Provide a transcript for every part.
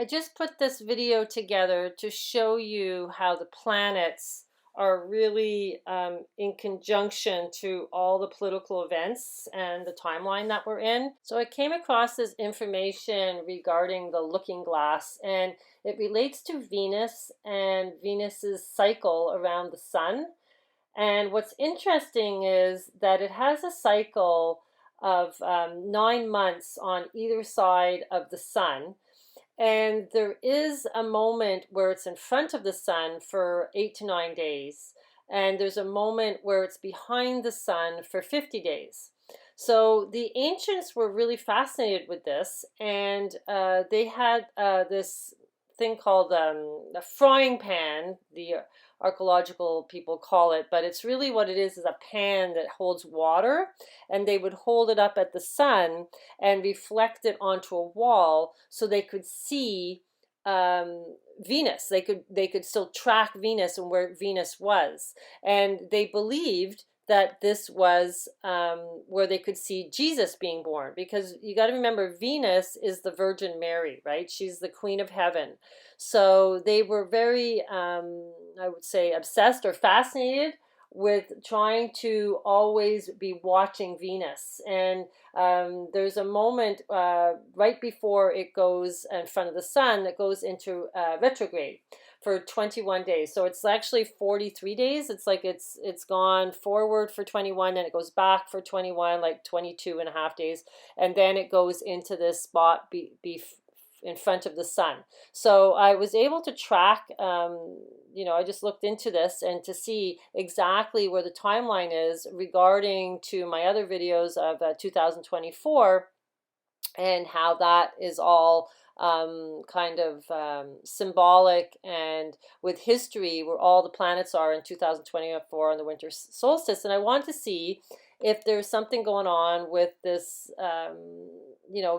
I just put this video together to show you how the planets are really in conjunction to all the political events and the timeline that we're in. So I came across this information regarding the looking glass, and it relates to Venus and Venus's cycle around the sun. And what's interesting is that it has a cycle of 9 months on either side of the sun. And there is a moment where it's in front of the sun for 8 to 9 days. And there's a moment where it's behind the sun for 50 days. So the ancients were really fascinated with this. And they had this thing called a frying pan, the archaeological people call it, but it's really what it is a pan that holds water, and they would hold it up at the sun and reflect it onto a wall so they could see Venus. They could still track Venus and where Venus was, and they believed that this was where they could see Jesus being born, because you got to remember Venus is the Virgin Mary, right? She's the Queen of Heaven. So they were very, I would say, obsessed or fascinated with trying to always be watching Venus. And there's a moment right before it goes in front of the sun that goes into retrograde for 21 days. So it's actually 43 days. It's like it's gone forward for 21, and it goes back for 21, like 22 and a half days. And then it goes into this spot in front of the sun. So I was able to track, I just looked into this and to see exactly where the timeline is regarding to my other videos of 2024 and how that is all kind of symbolic and with history where all the planets are in 2024 on the winter solstice. And I want to see if there's something going on with this,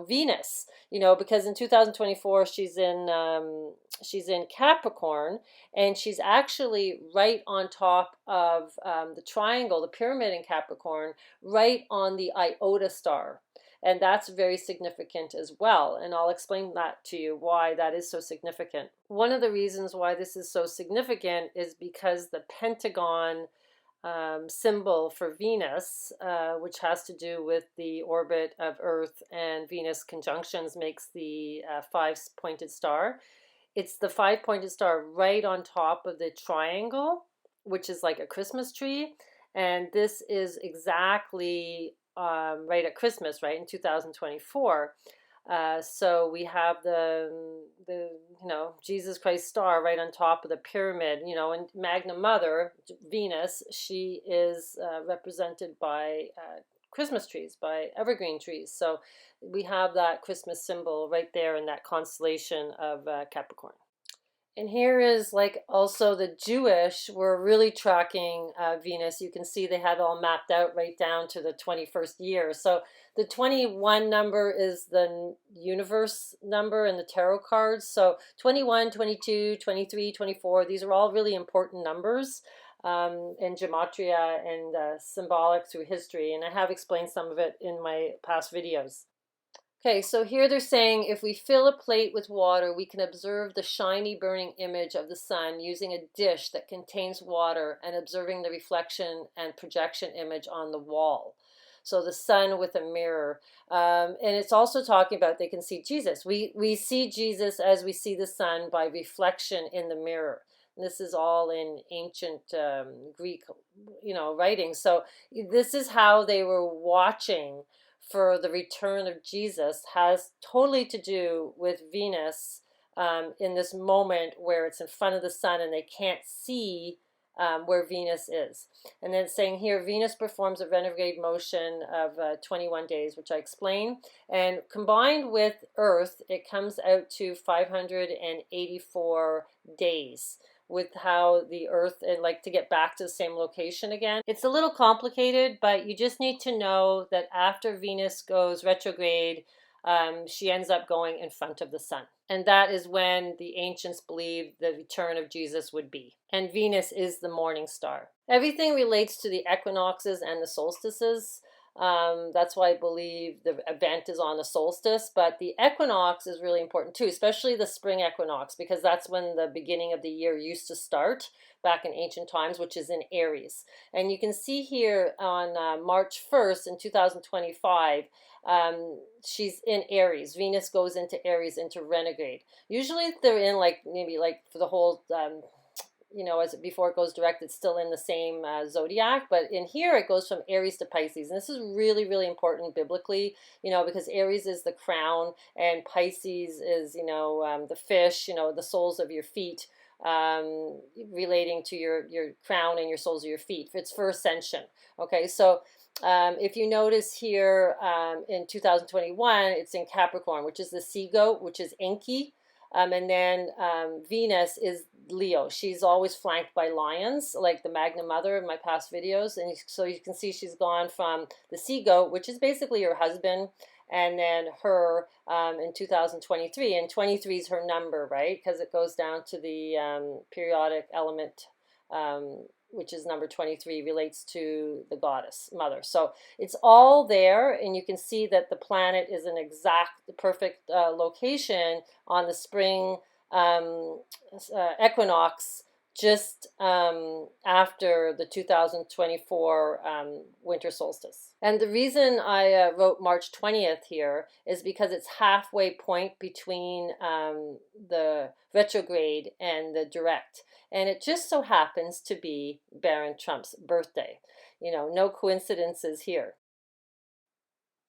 Venus, because in 2024 she's in Capricorn, and she's actually right on top of the triangle, the pyramid in Capricorn, right on the Iota star. And that's very significant as well. And I'll explain that to you, why that is so significant. One of the reasons why this is so significant is because the pentagon symbol for Venus, which has to do with the orbit of Earth and Venus conjunctions, makes the five-pointed star. It's the five-pointed star right on top of the triangle, which is like a Christmas tree. And this is exactly right at Christmas, right, in 2024. So we have the Jesus Christ star right on top of the pyramid, and Magna Mother, Venus, she is represented by Christmas trees, by evergreen trees. So we have that Christmas symbol right there in that constellation of Capricorn. And here is like also the Jewish were really tracking Venus. You can see they had it all mapped out right down to the 21st year. So the 21 number is the universe number in the tarot cards. So 21, 22, 23, 24, these are all really important numbers in gematria and symbolic through history. And I have explained some of it in my past videos. Okay, so here they're saying if we fill a plate with water, we can observe the shiny burning image of the sun using a dish that contains water and observing the reflection and projection image on the wall. So the sun with a mirror. And it's also talking about they can see Jesus. We see Jesus as we see the sun by reflection in the mirror. And this is all in ancient Greek, writing. So this is how they were watching for the return of Jesus, has totally to do with Venus in this moment where it's in front of the sun and they can't see where Venus is. And then it's saying here, Venus performs a retrograde motion of 21 days, which I explain. And combined with Earth, it comes out to 584 days. With how the Earth, and like to get back to the same location again. It's a little complicated, but you just need to know that after Venus goes retrograde, she ends up going in front of the sun. And that is when the ancients believed the return of Jesus would be. And Venus is the morning star. Everything relates to the equinoxes and the solstices. That's why I believe the event is on the solstice. But the equinox is really important too, especially the spring equinox, because that's when the beginning of the year used to start back in ancient times, which is in Aries. And you can see here on March 1st in 2025, she's in Aries. Venus goes into Aries, into retrograde. Usually they're in like maybe like for the whole as before it goes direct, it's still in the same zodiac, but in here it goes from Aries to Pisces, and this is really, really important biblically, because Aries is the crown, and Pisces is, the fish, the soles of your feet, relating to your crown and your soles of your feet. It's for ascension. Okay, so if you notice here in 2021, it's in Capricorn, which is the sea goat, which is Enki. And then Venus is Leo. She's always flanked by lions, like the Magna Mother in my past videos. And so you can see she's gone from the sea goat, which is basically her husband, and then her in 2023. And 23 is her number, right? Because it goes down to the periodic element, which is number 23, relates to the goddess mother. So it's all there, and you can see that the planet is an exact, perfect location on the spring equinox, just after the 2024 winter solstice. And the reason I wrote March 20th here is because it's halfway point between the retrograde and the direct. And it just so happens to be Barron Trump's birthday. No coincidences here.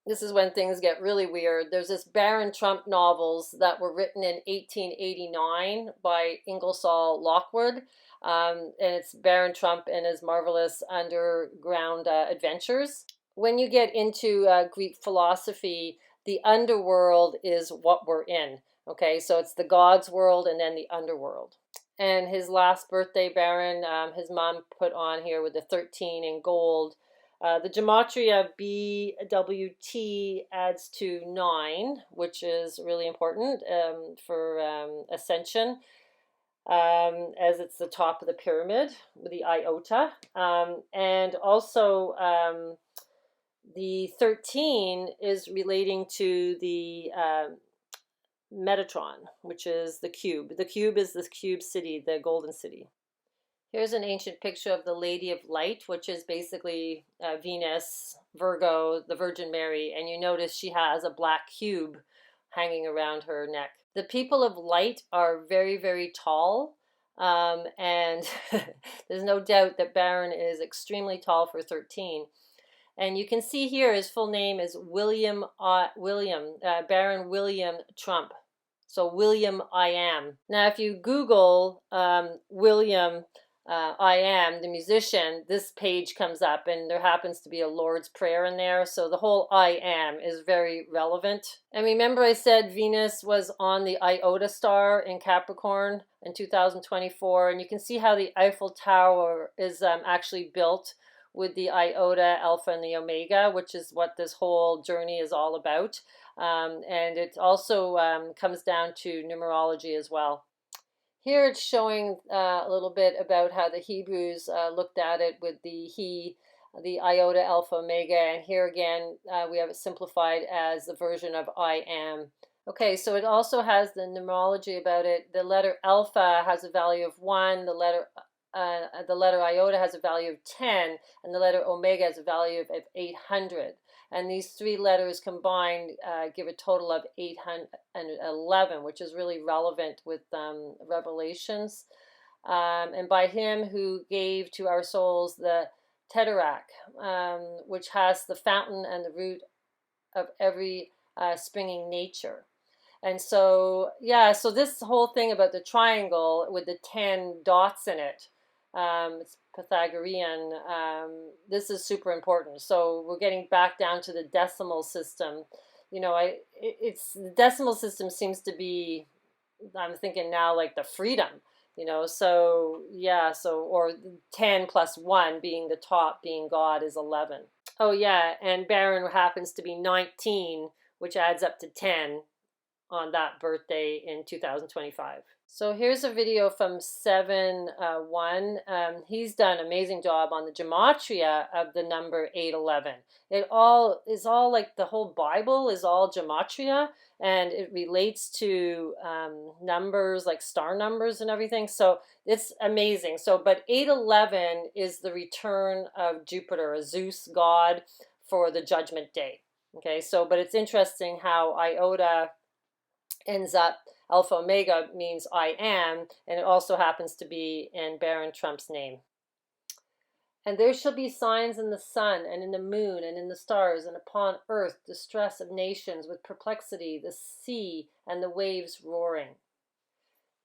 This is when things get really weird. There's this Barron Trump novels that were written in 1889 by Ingersoll Lockwood. And it's Barron Trump and his marvelous underground adventures. When you get into Greek philosophy, the underworld is what we're in. Okay, so it's the God's world and then the underworld. And his last birthday, Barron, his mom put on here with the 13 in gold. The gematria BWT adds to 9, which is really important for ascension, as it's the top of the pyramid with the iota. And also the 13 is relating to the Metatron, which is the cube. The cube is the cube city, the golden city. Here's an ancient picture of the Lady of Light, which is basically Venus, Virgo, the Virgin Mary, and you notice she has a black cube hanging around her neck. The people of light are very, very tall, and there's no doubt that Barron is extremely tall for 13. And you can see here his full name is Barron William Trump. So William I Am. Now if you Google William I Am, the musician, this page comes up, and there happens to be a Lord's Prayer in there. So the whole I Am is very relevant. And remember I said Venus was on the Iota star in Capricorn in 2024. And you can see how the Eiffel Tower is actually built with the Iota, Alpha, and the Omega, which is what this whole journey is all about. And it also comes down to numerology as well. Here it's showing a little bit about how the Hebrews looked at it with the Iota, Alpha, Omega, and here again we have it simplified as the version of I Am. Okay, so it also has the numerology about it. The letter Alpha has a value of 1, the letter Iota has a value of 10, and the letter Omega has a value of 800. And these 3 letters combined give a total of 811, which is really relevant with Revelations. And by him who gave to our souls the Tesseract, which has the fountain and the root of every springing nature. And so, yeah, so this whole thing about the triangle with the 10 dots in it, it's Pythagorean. This is super important. So we're getting back down to the decimal system. It's the decimal system seems to be, I'm thinking now, like the freedom. So yeah, or 10 plus 1 being the top, being God, is 11. Oh yeah, and Barron happens to be 19, which adds up to 10. on that birthday in 2025. So here's a video from 7-1. He's done an amazing job on the gematria of the number 811. It all is all like the whole Bible is all gematria, and it relates to numbers like star numbers and everything. So it's amazing. So, but 811 is the return of Jupiter, a Zeus god, for the Judgment Day. Okay, so but it's interesting how iota ends up, Alpha Omega means I am, and it also happens to be in Barron Trump's name. And there shall be signs in the sun, and in the moon, and in the stars, and upon earth distress of nations with perplexity, the sea and the waves roaring.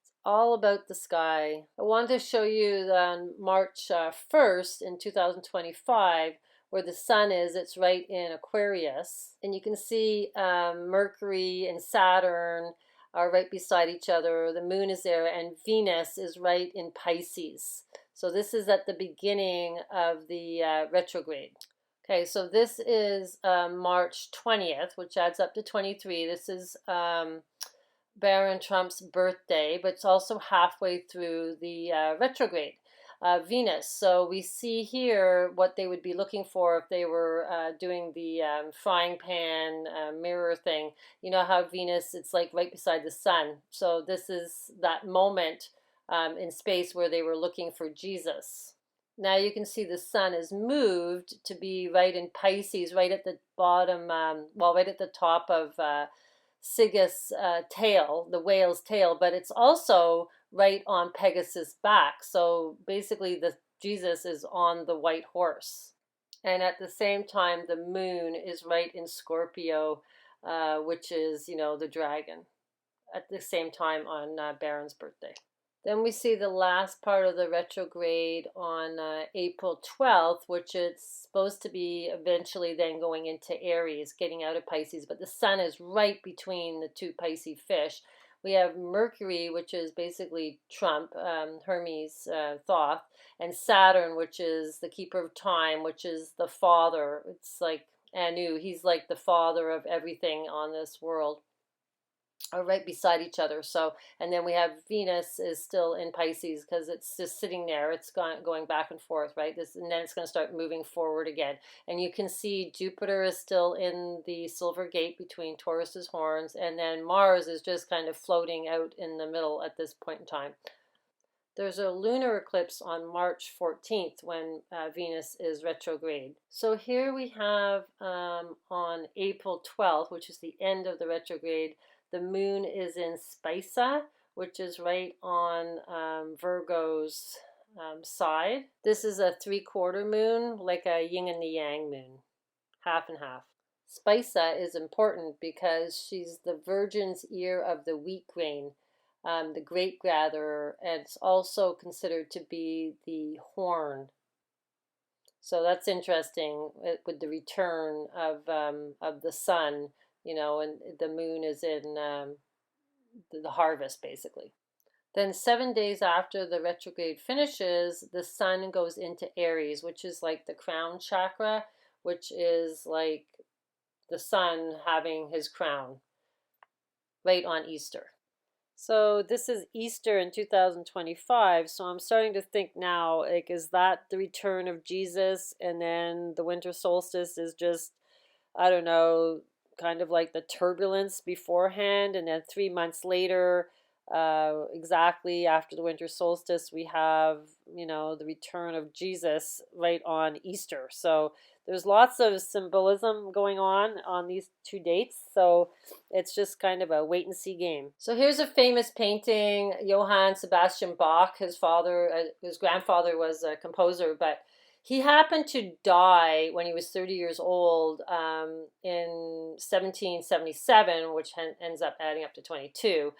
It's all about the sky. I wanted to show you on March 1st in 2025, where the sun is, it's right in Aquarius. And you can see Mercury and Saturn are right beside each other. The moon is there, and Venus is right in Pisces. So this is at the beginning of the retrograde. Okay, so this is March 20th, which adds up to 23. This is Barron Trump's birthday, but it's also halfway through the retrograde. Venus. So we see here what they would be looking for if they were doing the frying pan mirror thing. You know how Venus, it's like right beside the sun. So this is that moment in space where they were looking for Jesus. Now you can see the sun is moved to be right in Pisces, right at the bottom, well, right at the top of Cygnus tail, the whale's tail, but it's also right on Pegasus' back. So basically the Jesus is on the white horse. And at the same time, the moon is right in Scorpio, which is, you know, the dragon, at the same time on Barron's birthday. Then we see the last part of the retrograde on April 12th, which it's supposed to be eventually then going into Aries, getting out of Pisces, but the sun is right between the two Pisces fish. We have Mercury, which is basically Trump, Hermes, Thoth, and Saturn, which is the keeper of time, which is the father. It's like Anu. He's like the father of everything on this world, are right beside each other. So, and then we have Venus is still in Pisces because it's just sitting there. It's going back and forth, right? And then it's going to start moving forward again. And you can see Jupiter is still in the silver gate between Taurus's horns, and then Mars is just kind of floating out in the middle at this point in time. There's a lunar eclipse on March 14th when Venus is retrograde. So here we have on April 12th, which is the end of the retrograde, the moon is in Spica, which is right on Virgo's side. This is a 3/4 moon, like a yin and the yang moon, half and half. Spica is important because she's the virgin's ear of the wheat grain, the grape gatherer, and it's also considered to be the horn. So that's interesting with the return of the sun. You know, and the moon is in the harvest, basically. Then 7 days after the retrograde finishes, the sun goes into Aries, which is like the crown chakra, which is like the sun having his crown, right on Easter. So this is Easter in 2025, so I'm starting to think now, like, is that the return of Jesus, and then the winter solstice is just, I don't know, kind of like the turbulence beforehand, and then 3 months later, exactly after the winter solstice, we have, you know, the return of Jesus right on Easter. So there's lots of symbolism going on these two dates. So it's just kind of a wait and see game. So here's a famous painting, Johann Sebastian Bach. His grandfather was a composer, but he happened to die when he was 30 years old in 1777, which ends up adding up to 22,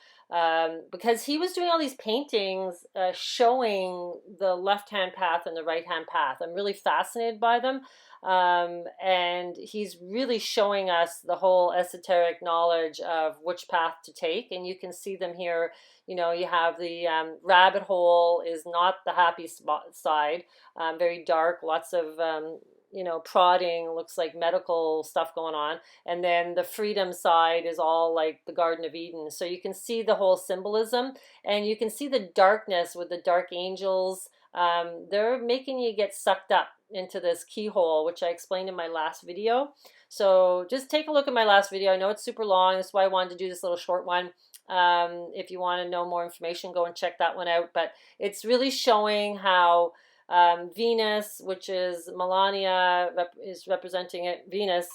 because he was doing all these paintings showing the left-hand path and the right-hand path. I'm really fascinated by them. And he's really showing us the whole esoteric knowledge of which path to take. And you can see them here. You know, you have the rabbit hole is not the happy side, very dark, lots of, prodding, looks like medical stuff going on. And then the freedom side is all like the Garden of Eden. So you can see the whole symbolism, and you can see the darkness with the dark angels. They're making you get sucked up into this keyhole, which I explained in my last video. So just take a look at my last video. I know it's super long. That's why I wanted to do this little short one. If you want to know more information, go and check that one out. But it's really showing how Venus, which is Melania, is representing it, Venus,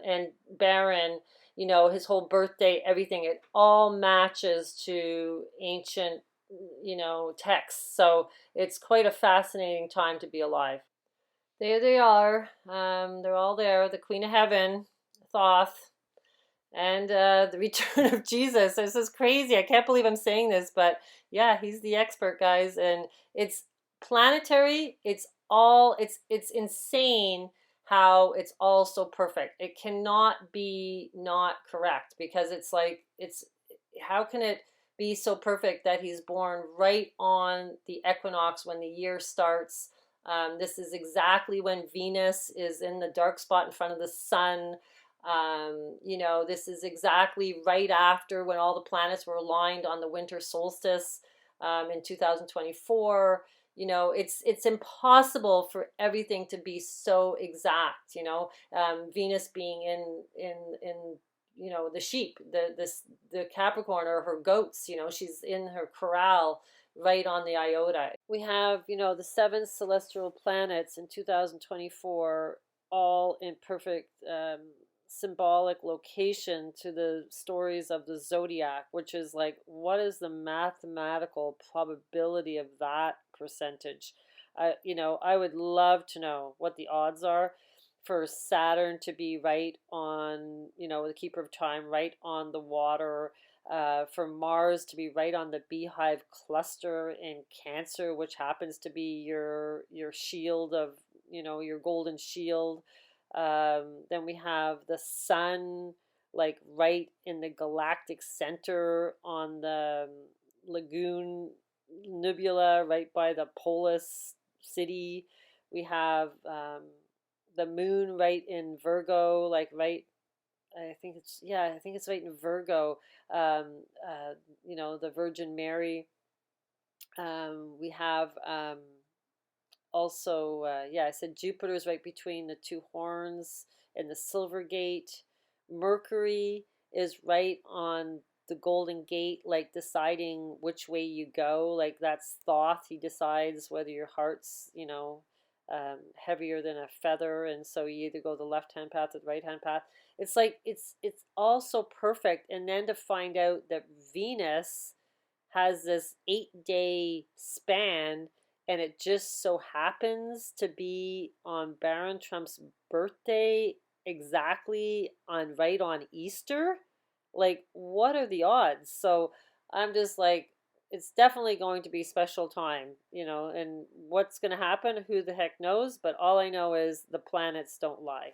and Barron, his whole birthday, everything, it all matches to ancient, texts. So it's quite a fascinating time to be alive. There they are. They're all there. The Queen of Heaven, Thoth, and the return of Jesus. This is crazy. I can't believe I'm saying this, but yeah, he's the expert, guys. And it's planetary. It's insane how it's all so perfect. It cannot be not correct, because how can it be so perfect that he's born right on the equinox when the year starts? This is exactly when Venus is in the dark spot in front of the sun. This is exactly right after when all the planets were aligned on the winter solstice in 2024. It's impossible for everything to be so exact. Venus being in the sheep, the Capricorn, or her goats. She's in her corral right on the iota. We have, the seven celestial planets in 2024, all in perfect symbolic location to the stories of the zodiac, which is like, what is the mathematical probability of that percentage? I would love to know what the odds are for Saturn to be right on, the keeper of time, right on the water, for Mars to be right on the beehive cluster in Cancer, which happens to be your shield of, your golden shield. Then we have the sun, like right in the galactic center on the Lagoon Nebula, right by the Polis city. We have the moon right in Virgo, like right. I think it's right in Virgo. The Virgin Mary. We have also, I said Jupiter's right between the two horns and the Silver Gate. Mercury is right on the Golden Gate, like deciding which way you go. Like that's Thoth. He decides whether your heart's, heavier than a feather, and so you either go the left-hand path or the right-hand path. It's like it's all so perfect, and then to find out that Venus has this 8-day span, and it just so happens to be on Barron Trump's birthday, exactly right on Easter. Like, what are the odds? So I'm just like, it's definitely going to be special time, and what's going to happen, who the heck knows? But all I know is the planets don't lie.